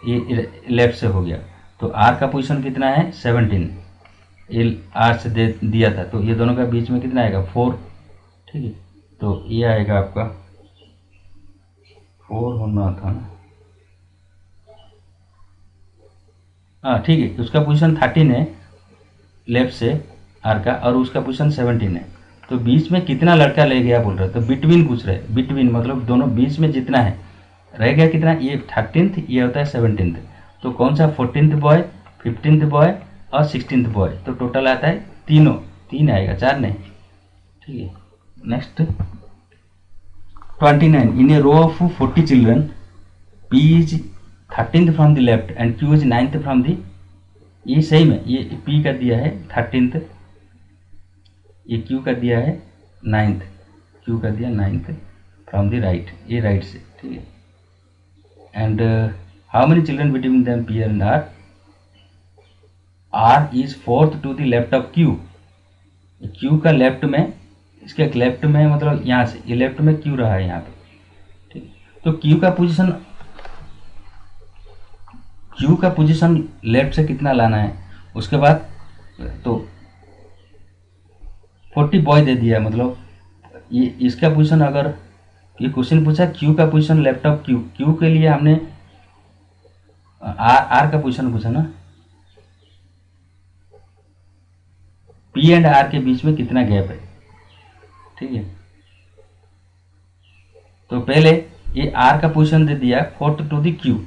ये लेफ्ट से हो गया, तो आर का पोजीशन कितना है 17, ये आर से दे दिया था, तो ये दोनों का बीच में कितना आएगा 4, ठीक है, तो ये आएगा आपका 4 होना था ना, हाँ ठीक है, उसका पोजीशन 13 है लेफ्ट से आर का, और उसका पोजीशन 17 है, तो बीच में कितना लड़का ले गया बोल रहे, तो बिटवीन पूछ रहे, बिटवीन मतलब दोनों बीच में जितना है रह गया कितना, ये 13th, ये होता है 17th, तो कौन सा 14th बॉय, 15th बॉय और 16th बॉय, तो टोटल आता है तीनों, 3 आएगा, 4 नहीं, ठीक है। Next 29, in a row of 40 children, P is 13th from the left and Q is 9th from the, ये सही में ये P का दिया है 13th, ये Q का दिया है 9th, Q का दिया 9th फ्रॉम द राइट, ये राइट से, ठीक है। And how many children between them P and R, R is 4th to the left of Q, Q का लेफ्ट में, इसके लेफ्ट में मतलब यहाँ से, ये लेफ्ट में Q रहा है यहाँ पे, ठीक, तो Q का पोजीशन लेफ्ट से कितना लाना है, उसके बाद तो 40 बॉय दे दिया, मतलब ये इसका पोजीशन, अगर ये क्वेश्चन पूछा Q का position left of Q, Q के लिए हमने R का पोजीशन पूछा ना, P एंड R के बीच में कितना गैप है, ठीक है, तो पहले ये R का पोजीशन दे दिया 4th to the Q,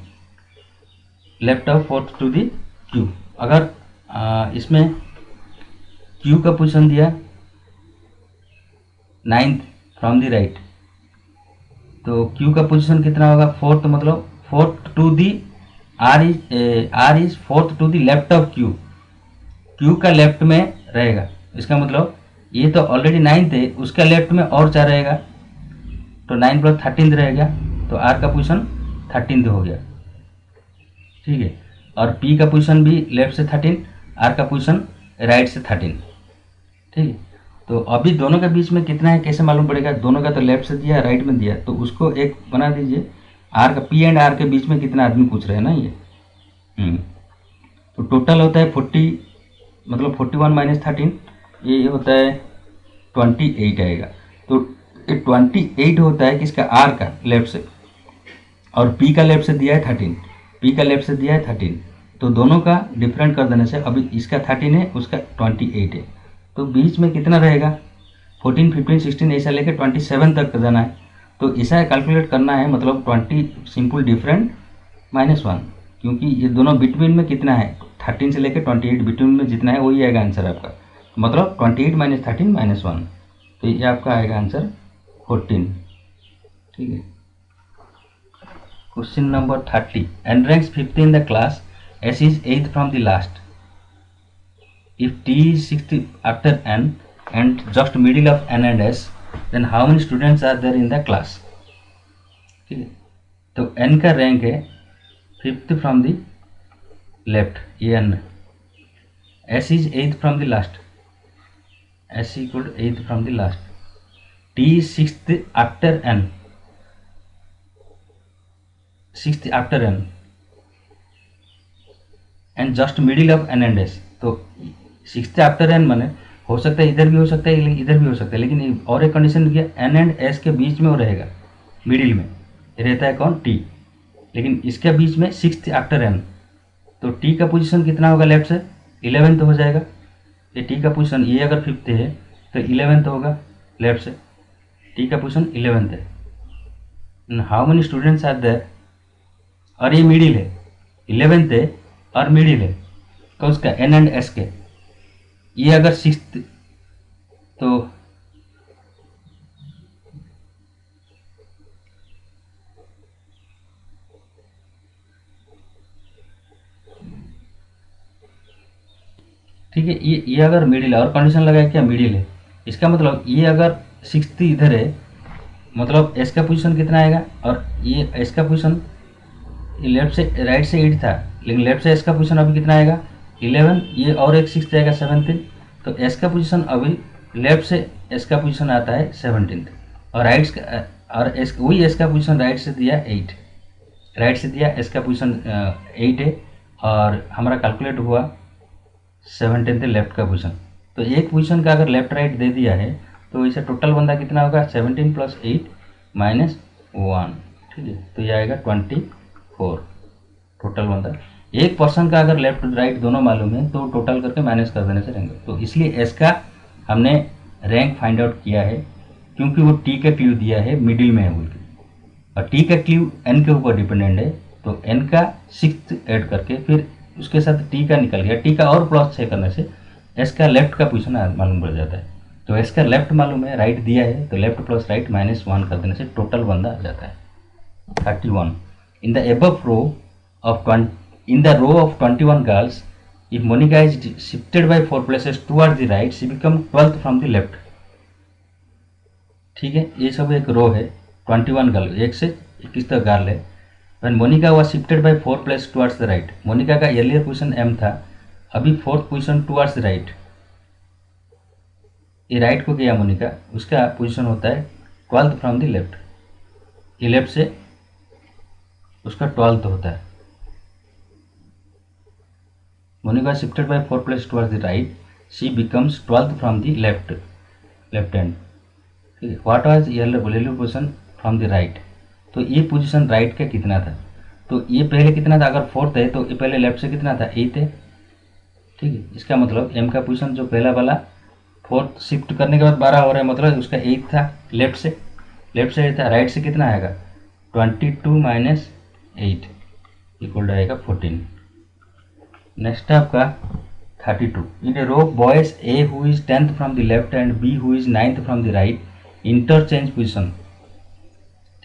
left of 4th to the Q, अगर इसमें Q का पोजीशन दिया 9th फ्रॉम द राइट, तो Q का पोजीशन कितना होगा 4th, मतलब 4th to the, R is 4th to the left of Q, Q का लेफ्ट में रहेगा, इसका मतलब ये तो ऑलरेडी 9th है, उसका लेफ्ट में और 4 रहेगा, तो 9 प्लस 13 रहेगा, तो R का पोजीशन 13 हो गया, ठीक है, और P का पोजीशन भी लेफ्ट से 13, R का पोजीशन राइट से 13, ठीक है। तो अभी दोनों के बीच में कितना है कैसे मालूम पड़ेगा, दोनों का तो लेफ्ट से दिया राइट में दिया, तो उसको एक बना दीजिए, आर का P एंड R के बीच में कितना आदमी पूछ रहे हैं ना ये, तो टोटल होता है 40, मतलब 41 माइनस 13, ये होता है 28 आएगा, तो 28 होता है किसका, आर का लेफ्ट से, और P का लेफ्ट से दिया है 13, P का लेफ्ट से दिया है 13, तो दोनों का डिफरेंट कर देने से अभी इसका 13 है, उसका 28 है, तो बीच में कितना रहेगा 14, 15, 16 ऐसा लेकर 27 तक जाना है, तो ऐसा कैलकुलेट करना है, मतलब 20 सिंपल डिफरेंट -1, क्योंकि ये दोनों बिटवीन में कितना है 13 से लेकर 28 बिटवीन में जितना है वही आएगा आंसर आपका, मतलब 28 माइनस 13 -1, तो ये आपका आएगा आंसर 14, ठीक है। Question number 30, N ranks 50 in the class, S is 8th from the last, if T is 6th after N and just middle of N and S, then how many students are there in the class, ठीक है, तो N का rank है 5th from the left, ये N, S is 8th from the last, S equal 8th from the last, T is 6th after N, 6th after N and just middle of N and S, तो 6th after N माने हो सकता है इधर भी हो सकता है, इधर भी हो सकता है, लेकिन और एक कंडीशन क्या, N एंड S के बीच में वो रहेगा, मिडिल में रहता है कौन, T, लेकिन इसके बीच में 6th आफ्टर N, तो T का पोजीशन कितना होगा लेफ्ट से, 11th हो जाएगा, ये T का पोजीशन, ये अगर 5th है तो 11th होगा लेफ्ट से, T का पोजीशन 11th है, how many students are there, और ये मिडिल है, 11th है और मिडिल है, तो उसका N एंड S के, ये अगर 6th तो ठीक है, ये अगर मिडिल है और कंडीशन लगाए क्या मिडिल है, इसका मतलब ये अगर 6th इधर है, मतलब एस का पोजीशन कितना आएगा, और ये एस का पोजीशन लेफ्ट से राइट से 8 था, लेकिन लेफ्ट से एस का पोजीशन अभी कितना आएगा 11, ये और एक 6 जाएगा 17, तो एस का पोजीशन अभी लेफ्ट से एस का पोजीशन आता है 17, और राइट का और एस वही एस का पोजीशन राइट से दिया 8, राइट से दिया एस का पोजीशन 8 है, और हमारा कैलकुलेट हुआ 17 लेफ्ट का पोजीशन। तो एक पोजीशन का अगर लेफ्ट राइट दे दिया है तो इसे टोटल बंदा कितना होगा 17 + 8 - 1, ठीक है, तो ये आएगा 24 टोटल बंदा। एक पर्सन का अगर लेफ्ट राइट दोनों मालूम है तो टोटल करके माइनस कर देने से रहेंगे, तो इसलिए एस का हमने रैंक फाइंड आउट किया है, क्योंकि वो टी का क्लू दिया है मिडिल में है बोल के, और टी का क्लू एन के ऊपर डिपेंडेंट है, तो एन का 6th ऐड करके फिर उसके साथ टी का निकल गया, टी का और +6 करने से एस का लेफ्ट का पोजीशन मालूम पड़ जाता है। तो एस का लेफ्ट मालूम है, राइट दिया है, तो लेफ्ट + राइट -1 कर देने से टोटल बंदा आ जाता है 31। In the above row of 21 girls, if Monica is shifted by 4 places towards the right, she become 12th from the left। ठीक है, ये सब एक रो है, 21 गर्ल, 1 से 21 तक गर्ल है। When Monica was shifted by 4 places towards the right, Monika का earlier पोजीशन M था, अभी 4th position towards the right, ये राइट को गया मोनिका, उसका पोजीशन होता है 12th फ्रॉम द लेफ्ट, ये लेफ्ट से उसका 12th होता है। Monica shifted by 4 place towards the right, she becomes 12th from the left hand. ठीक है, what was relative position from the right, तो ये पोजीशन राइट का कितना था, तो ये पहले कितना था, अगर 4th है तो ये पहले लेफ्ट से कितना था 8 है। ठीक है, इसका मतलब एम का पोजीशन जो पहला वाला 4th शिफ्ट करने के बाद 12 हो रहा है, मतलब उसका 8 था, लेफ्ट से 8 था, राइट से कितना आएगा 22 - 8 इक्वल आएगा 14। नेक्स्ट आपका 32। In a row boys A who is 10th from the left and B who is 9th from the right interchange position.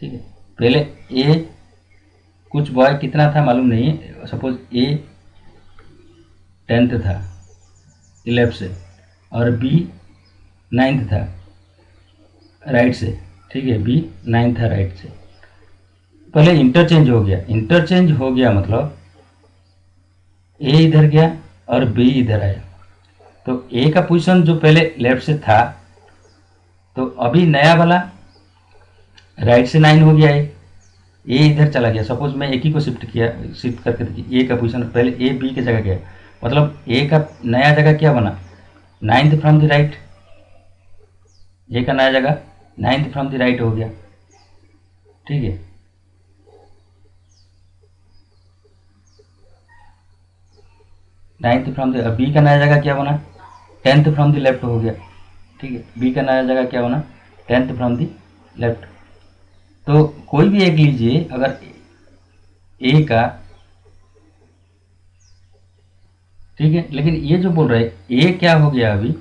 ठीक है, पहले ए कुछ बॉय कितना था मालूम नहीं है, सपोज ए 10th था लेफ्ट से और बी 9th था राइट से। ठीक है, बी 9th था राइट से, पहले इंटरचेंज हो गया। इंटरचेंज हो गया मतलब ए इधर गया और बी इधर आया, तो ए का पोजीशन जो पहले लेफ्ट से था, तो अभी नया वाला राइट से 9 हो गया है, ए इधर चला गया। सपोज मैं एक ही को शिफ्ट करके देखिए, ए का पोजीशन पहले ए बी की जगह गया, मतलब ए का नया जगह क्या बना 9th फ्रॉम द राइट, ए का नया जगह 9th फ्रॉम द राइट हो गया। ठीक है, नाइन्थ फ्रॉम द, बी का नया जगह क्या बना 10th फ्रॉम द लेफ्ट हो गया। ठीक है, बी का नया जगह क्या बना 10th फ्रॉम द लेफ्ट। तो कोई भी एक लीजिए, अगर ए का, ठीक है, लेकिन ये जो बोल रहे हैं ए क्या हो गया, अभी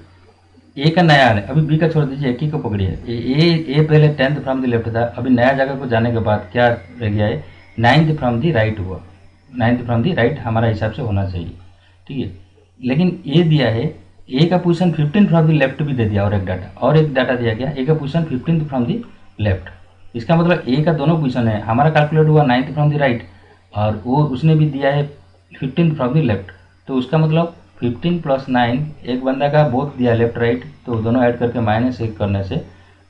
ए का नया है, अभी बी का छोड़ दीजिए, एक ही को पकड़िए। ए पहले 10th फ्रॉम द लेफ्ट था, अभी नया जगह को जाने के बाद क्या रह गया है 9th फ्रॉम द राइट हुआ। 9th फ्रॉम द राइट हमारा हिसाब से होना चाहिए। ठीक है, लेकिन ए दिया है ए का पोजीशन 15 फ्रॉम द लेफ्ट भी दे दिया, और एक डाटा दिया गया ए का पोजीशन 15 फ्रॉम द लेफ्ट। इसका मतलब ए का दोनों पोजीशन है, हमारा कैलकुलेट हुआ 9th फ्रॉम द राइट, और वो उसने भी दिया है 15 फ्रॉम द लेफ्ट, तो उसका मतलब 15 + 9, एक बंदा का बोथ दिया लेफ्ट राइट, तो दोनों ऐड करके -1 करने से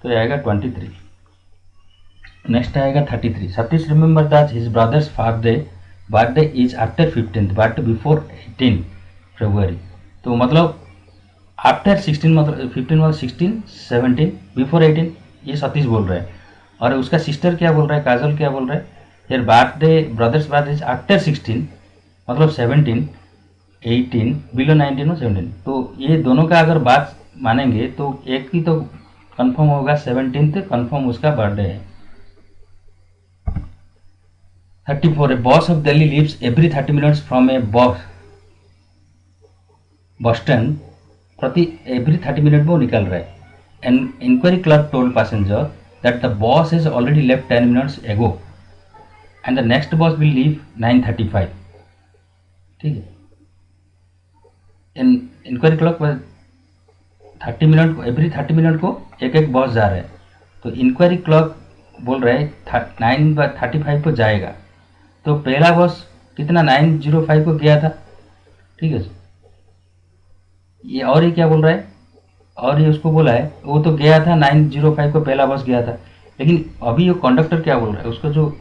तो ये आएगा 23। नेक्स्ट आएगा 33। Satish remember that his brothers birthday is after 15th but before 18 फरवरी। तो मतलब आफ्टर 16, मतलब 15 मतलब 16, 17, बिफोर 18, ये सतीश बोल रहा है। और उसका सिस्टर क्या बोल रहा है, काजल क्या बोल रहा है, यार ब्रदर्स बर्थडे इज आफ्टर 16 मतलब 17, 18, बिलो 19 और 17। तो ये दोनों का अगर बात मानेंगे तो एक ही तो कंफर्म होगा 17th कंफर्म उसका बर्थडे है। 34। A bus of Delhi leaves every 30 minutes from a Boston, प्रति एवरी 30 मिनट में वो निकल रहा है। An inquiry clerk told passenger that the boss has already left 10 minutes ago and the next bus will leave 9:35. ठीक है, inquiry clock पर 30 minute को, एवरी 30 मिनट को एक एक बस जा रहा है, तो इंक्वायरी क्लॉक बोल रहा है 9:35 को जाएगा, तो पहला बस कितना 9:05 को गया था। ठीक है, ये और ये क्या बोल रहा है, और ये उसको बोला है वो तो गया था 9:05 को पहला बस गया था, लेकिन अभी ये कंडक्टर क्या बोल रहा है, उसका जो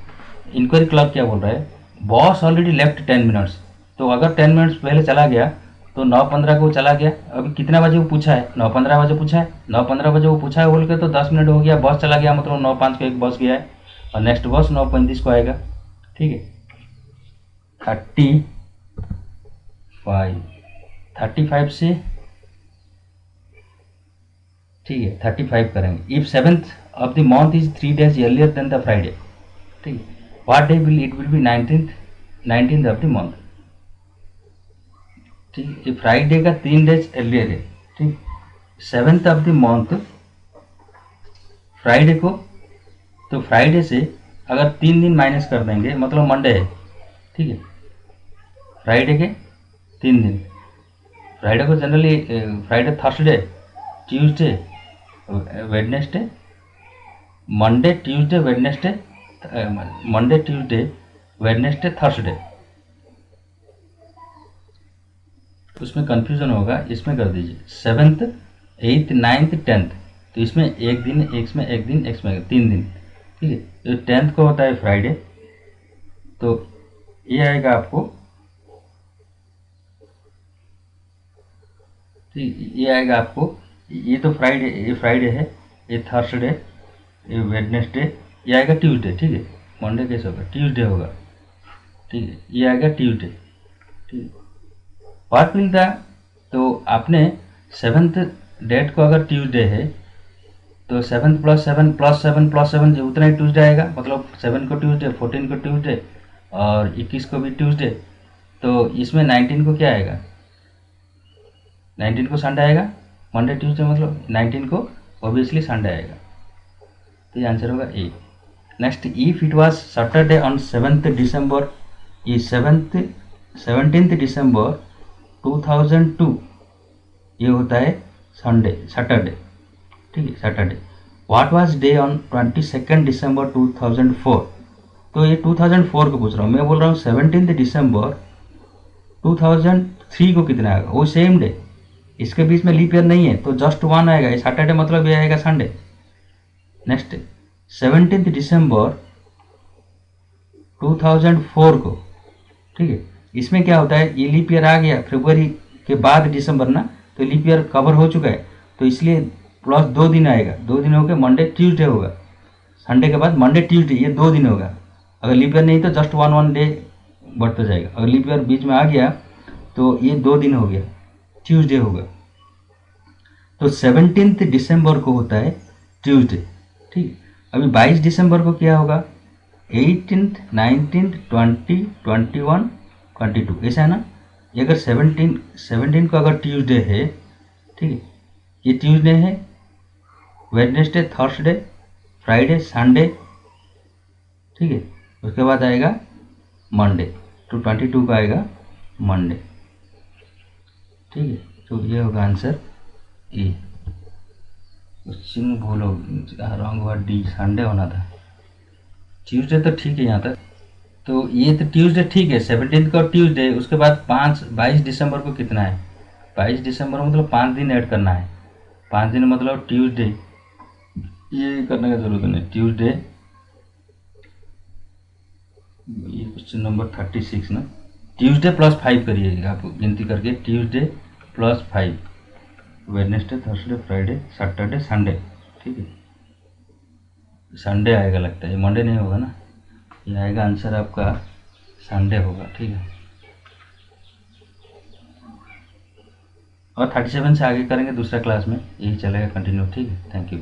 इंक्वायरी क्लर्क क्या बोल रहा है, बॉस ऑलरेडी लेफ्ट 10 मिनट्स, तो अगर 10 मिनट्स पहले चला गया तो 9:15 को चला गया। अभी कितना बजे वो पूछा है, 9:15 बजे पूछा है, 9:15 बजे वो पूछा है बोल के तो 10 मिनट हो गया, बस चला गया, मतलब 9:05 को एक बस गया है और नेक्स्ट बस 9:35 को आएगा। ठीक है, 35 से, ठीक है 35 करेंगे। If 7th of the month is 3 days earlier than the Friday, ठीक है, what day will it will be 19th of the month. ठीक है, फ्राइडे का 3 days एर्लियर है। ठीक, 7th of the month Friday को, तो फ्राइडे से अगर 3 दिन माइनस कर देंगे मतलब मंडे है। ठीक है, फ्राइडे के 3 दिन, फ्राइडे को generally Friday, Thursday, Tuesday, Wednesday, Monday, Tuesday, Wednesday, Monday, Tuesday, Wednesday, Thursday, उसमें कंफ्यूजन होगा, इसमें कर दीजिए 7th, 8th, 9th, 10th, तो इसमें एक दिन, इसमें एक दिन, इसमें 3 दिन। ठीक है, तो 10th को होता है फ्राइडे, तो ये आएगा आपको, ठीक, ये आएगा आपको, ये तो फ्राइडे, ये फ्राइडे है, ये थर्सडे, ये वेडनेसडे, ये आएगा ट्यूसडे। ठीक है, मंडे कैसे होगा, ट्यूसडे होगा। ठीक है, ये आएगा ट्यूसडे। ठीक है, व्हाट विल द, तो आपने 7th डेट को अगर ट्यूसडे है तो 7 + 7 + 7 + 7 जो उतना ही ट्यूसडे आएगा, मतलब 7 को ट्यूसडे, 14 को ट्यूसडे और 21 को भी ट्यूसडे, तो इसमें 19 को क्या आएगा, 19 को संडे आएगा, मंडे ट्यूसडे मतलब 19 को ऑब्वियसली संडे आएगा, तो ये आंसर होगा A. Next, if it was Saturday on 7th December, ये 17th December 2002 ये होता है संडे, सैटरडे। ठीक है, Saturday. What was day on 22nd December 2004, तो ये 2004 को पूछ रहा हूँ, मैं बोल रहा हूँ 17th December 2003 को कितना आएगा, वो सेम डे, इसके बीच में लीप ईयर नहीं है तो जस्ट 1 आएगा, ये सैटरडे मतलब ये आएगा संडे। नेक्स्ट, 17th December 2004 को, ठीक है, इसमें क्या होता है, ये लीप ईयर आ गया फरवरी के बाद दिसंबर ना, तो लीप ईयर कवर हो चुका है, तो इसलिए प्लस 2 दिन आएगा, 2 दिन हो गए, मंडे ट्यूसडे होगा, संडे के बाद मंडे ट्यूसडे, ये 2 दिन होगा। अगर लीप ईयर नहीं तो जस्ट 1 डे बढ़ता जाएगा, अगर लीप ईयर बीच में आ गया तो ये 2 दिन हो गया, ट्यूसडे होगा। तो 17th December को होता है ट्यूसडे। ठीक, अभी 22 दिसंबर को क्या होगा, 18th, 19th, 20, 21, 22, ऐसा है ना। ये अगर 17 को अगर ट्यूसडे है, ठीक है, ये ट्यूसडे है, वेडनेसडे, थर्सडे, फ्राइडे, संडे, ठीक है, उसके बाद आएगा मंडे, तो 22 का आएगा मंडे। ठीक है, तो ये होगा आंसर ए। क्वेश्चन भूल हो, रॉन्ग हुआ, डी संडे होना था, ट्यूसडे तो ठीक है यहाँ तक, तो ये तो ट्यूसडे ठीक है, 17 को ट्यूसडे, उसके बाद 22 दिसंबर को कितना है, 22 दिसंबर मतलब 5 दिन ऐड करना है, 5 दिन मतलब ट्यूसडे, ये करने का जरूरत नहीं, ट्यूसडे, ये क्वेश्चन नंबर 36 ना, ट्यूसडे +5 करिएगा आप गिनती करके, Tuesday +5, Wednesday, Thursday, Friday, Saturday, Sunday. ठीक है, संडे आएगा लगता है, मंडे नहीं होगा ना, ये आएगा आंसर आपका संडे होगा। ठीक है, और 37 से आगे करेंगे दूसरा क्लास में, यही चलेगा कंटिन्यू। ठीक है, थैंक यू।